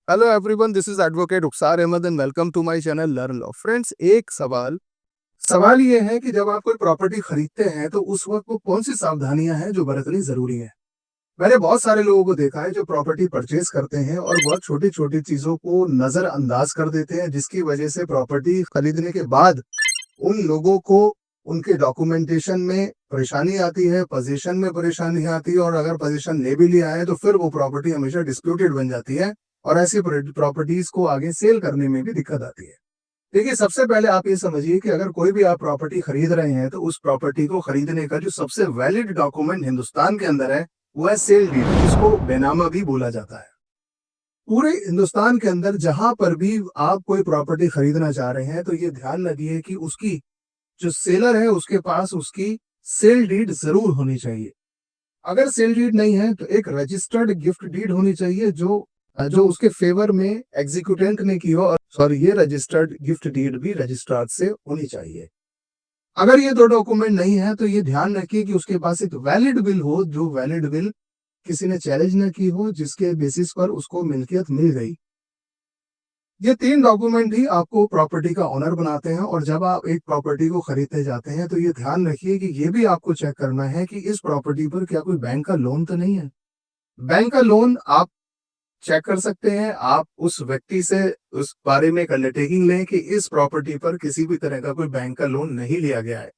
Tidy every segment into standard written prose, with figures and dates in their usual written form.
Hello everyone, this is advocate Uksar Ahmed and welcome to my channel learn law. Friends, एक सवाल ये है कि जब आप कोई प्रॉपर्टी खरीदते हैं तो उस वक्त वो कौन सी सावधानियां हैं जो बरतनी जरूरी है। मैंने बहुत सारे लोगों को देखा है जो प्रॉपर्टी परचेज करते हैं और बहुत छोटी छोटी चीजों को नजरअंदाज कर देते हैं, जिसकी वजह से प्रॉपर्टी खरीदने के बाद उन लोगों को उनके डॉक्यूमेंटेशन में परेशानी आती है, पोजीशन में परेशानी आती है, और अगर पोजीशन ले भी लिया है तो फिर वो प्रॉपर्टी हमेशा डिस्प्यूटेड बन जाती है और ऐसी प्रॉपर्टीज को आगे सेल करने में भी दिक्कत आती है। देखिए, सबसे पहले आप ये समझिए कि अगर कोई भी आप प्रॉपर्टी खरीद रहे हैं तो उस प्रॉपर्टी को खरीदने का जो सबसे वैलिड डॉक्यूमेंट हिंदुस्तान के अंदर है वो है सेल डीड, जिसको बेनामा भी बोला जाता है। पूरे हिंदुस्तान के अंदर जहां पर भी आप कोई प्रॉपर्टी खरीदना चाह रहे हैं तो ये ध्यान रखिए कि उसकी जो सेलर है उसके पास उसकी सेल डीड जरूर होनी चाहिए। अगर सेल डीड नहीं है तो एक रजिस्टर्ड गिफ्ट डीड होनी चाहिए जो जो उसके फेवर में एग्जीक्यूटेंट ने की हो, और सॉरी, ये रजिस्टर्ड गिफ्ट डीड भी रजिस्ट्रार से होनी चाहिए। अगर ये दो डॉक्यूमेंट नहीं है तो ये ध्यान रखिए कि उसके पास एक वैलिड बिल हो, जो वैलिड बिल किसी ने चैलेंज न की हो, जिसके बेसिस पर उसको मिल्कियत मिल गई। ये तीन डॉक्यूमेंट ही आपको प्रॉपर्टी का ओनर बनाते हैं। और जब आप एक प्रॉपर्टी को खरीदने जाते हैं तो ये ध्यान रखिए कि ये भी आपको चेक करना है कि इस प्रॉपर्टी पर क्या कोई बैंक का लोन तो नहीं है। बैंक का लोन आप चेक कर सकते हैं। आप उस व्यक्ति से उस बारे में एक अंडरटेकिंग लें कि इस प्रॉपर्टी पर किसी भी तरह का कोई बैंक का लोन नहीं लिया गया है,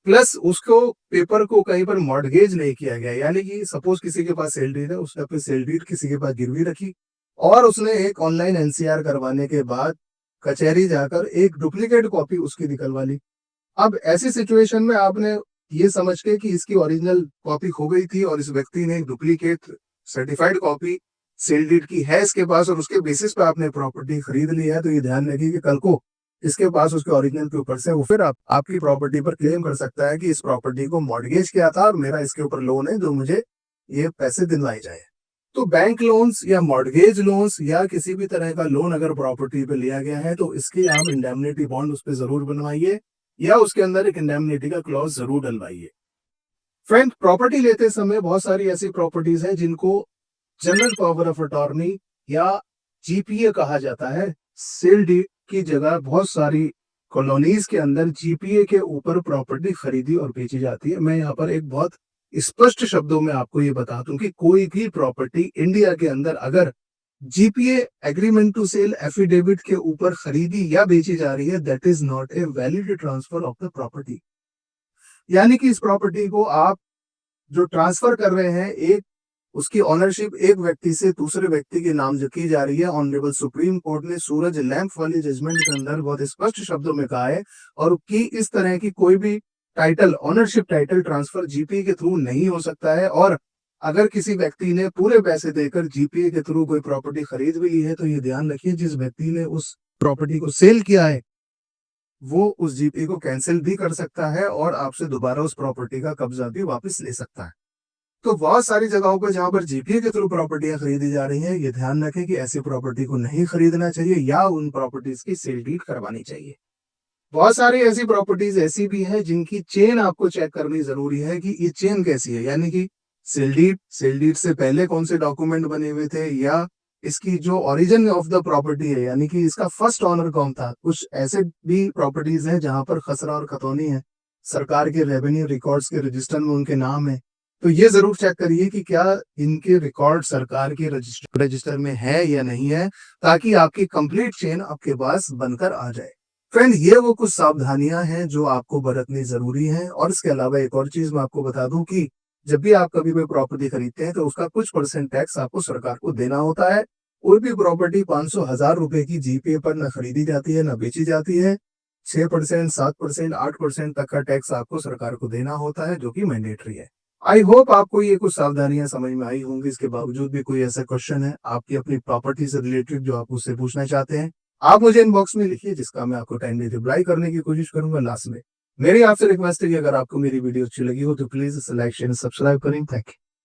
प्लस उसको पेपर को कहीं पर मॉर्गेज नहीं किया गया। यानी कि सपोज किसी के पास सेल डीड है, उसने अपनी सेल डीड किसी के पास गिरवी रखी और उसने एक ऑनलाइन एनसीआर करवाने के बाद कचहरी जाकर एक डुप्लीकेट कॉपी उसकी निकलवा ली। अब ऐसी सिचुएशन में आपने ये समझ के कि इसकी ओरिजिनल कॉपी खो गई थी और इस व्यक्ति ने एक duplicate certified copy sale deed की है इसके पास और उसके बेसिस पे आपने प्रॉपर्टी खरीद ली है, तो ये ध्यान रखिए कि कल को इसके पास उसके ओरिजिनल पेपर्स है, वो फिर आपकी प्रॉपर्टी पर क्लेम कर सकता है कि इस प्रॉपर्टी को मॉर्गेज किया था और मेरा इसके ऊपर लोन है जो मुझे ये पैसे दिलवाए जाए। तो बैंक लोन्स या मॉर्गेज लोन्स या किसी भी तरह का लोन अगर प्रॉपर्टी पे लिया गया है तो इसकी आप इंडेमनिटी बॉन्ड उस पर जरूर बनवाइए या उसके अंदर एक इंडेमनिटी का क्लॉज जरूर डलवाइए। फ्रेंड, प्रॉपर्टी लेते समय बहुत सारी ऐसी प्रॉपर्टीज हैं जिनको जनरल पावर ऑफ अटॉर्नी या जीपीए कहा जाता है। सेल डीड की जगह बहुत सारी कॉलोनीज के अंदर जीपीए के ऊपर प्रॉपर्टी खरीदी और बेची जाती है। मैं यहाँ पर एक बहुत स्पष्ट शब्दों में आपको ये बता दूं कि कोई भी प्रॉपर्टी इंडिया के अंदर अगर GPA agreement to sale affidavit के ऊपर खरीदी या बेची जा रही है, that is not a valid transfer of the property. यानी कि इस प्रॉपर्टी को आप जो ट्रांसफर कर रहे हैं, एक उसकी ऑनरशिप एक व्यक्ति से दूसरे व्यक्ति के नाम जो की जा रही है। ऑनरेबल सुप्रीम कोर्ट ने सूरज लैंप वाली जजमेंट के अंदर बहुत स्पष्ट शब्दों में कहा है और कि इस तरह की कोई भी title, ownership title transfer GPA के थ्रू नहीं हो सकता है। और अगर किसी व्यक्ति ने पूरे पैसे देकर जीपीए के थ्रू कोई प्रॉपर्टी खरीद भी ली है तो ये ध्यान रखिए जिस व्यक्ति ने उस प्रॉपर्टी को सेल किया है वो उस जीपीए को कैंसिल भी कर सकता है और आपसे दोबारा उस प्रॉपर्टी का कब्जा भी वापस ले सकता है। तो बहुत सारी जगहों पर जहां पर जीपीए के थ्रू प्रॉपर्टियां खरीदी जा रही हैं, ये ध्यान रखें कि ऐसी प्रॉपर्टी को नहीं खरीदना चाहिए या उन प्रॉपर्टीज की सेल डीड करवानी चाहिए। बहुत सारी ऐसी प्रॉपर्टीज ऐसी भी हैं जिनकी चेन आपको चेक करनी जरूरी है कि ये चेन कैसी है। यानी कि सेल डीड से पहले कौन से डॉक्यूमेंट बने हुए थे, या इसकी जो ओरिजिन ऑफ द प्रॉपर्टी है यानी कि इसका फर्स्ट ऑनर कौन था। कुछ ऐसे भी प्रॉपर्टीज हैं जहां पर खसरा और खतौनी है, सरकार के रेवेन्यू रिकॉर्ड्स के रजिस्टर में उनके नाम है। तो ये जरूर चेक करिए कि क्या इनके रिकॉर्ड सरकार के रजिस्टर में है या नहीं है, ताकि आपकी कंप्लीट चेन आपके पास बनकर आ जाए। फ्रेंड, ये वो कुछ सावधानियां हैं जो आपको बरतनी जरूरी हैं। और इसके अलावा एक और चीज मैं आपको बता दूं कि जब भी आप कभी कोई प्रॉपर्टी खरीदते हैं तो उसका कुछ % टैक्स आपको सरकार को देना होता है। कोई भी प्रॉपर्टी 500,000 रुपए की जीपीए पर न खरीदी जाती है न बेची जाती है। 6%, 7%, 8% तक का टैक्स आपको सरकार को देना होता है, जो कि मैंडेटरी है। आई होप आपको ये कुछ सावधानियां समझ में आई होंगी। इसके बावजूद भी कोई ऐसा क्वेश्चन है आपकी अपनी प्रॉपर्टी से रिलेटेड जो आप मुझसे पूछना चाहते हैं, आप मुझे इनबॉक्स में लिखिए, जिसका मैं आपको टाइमली रिप्लाई करने की कोशिश करूंगा। लास्ट में मेरी आपसे रिक्वेस्ट है कि अगर आपको मेरी वीडियो अच्छी लगी हो तो प्लीज लाइक शेयर सब्सक्राइब करें। Thank you.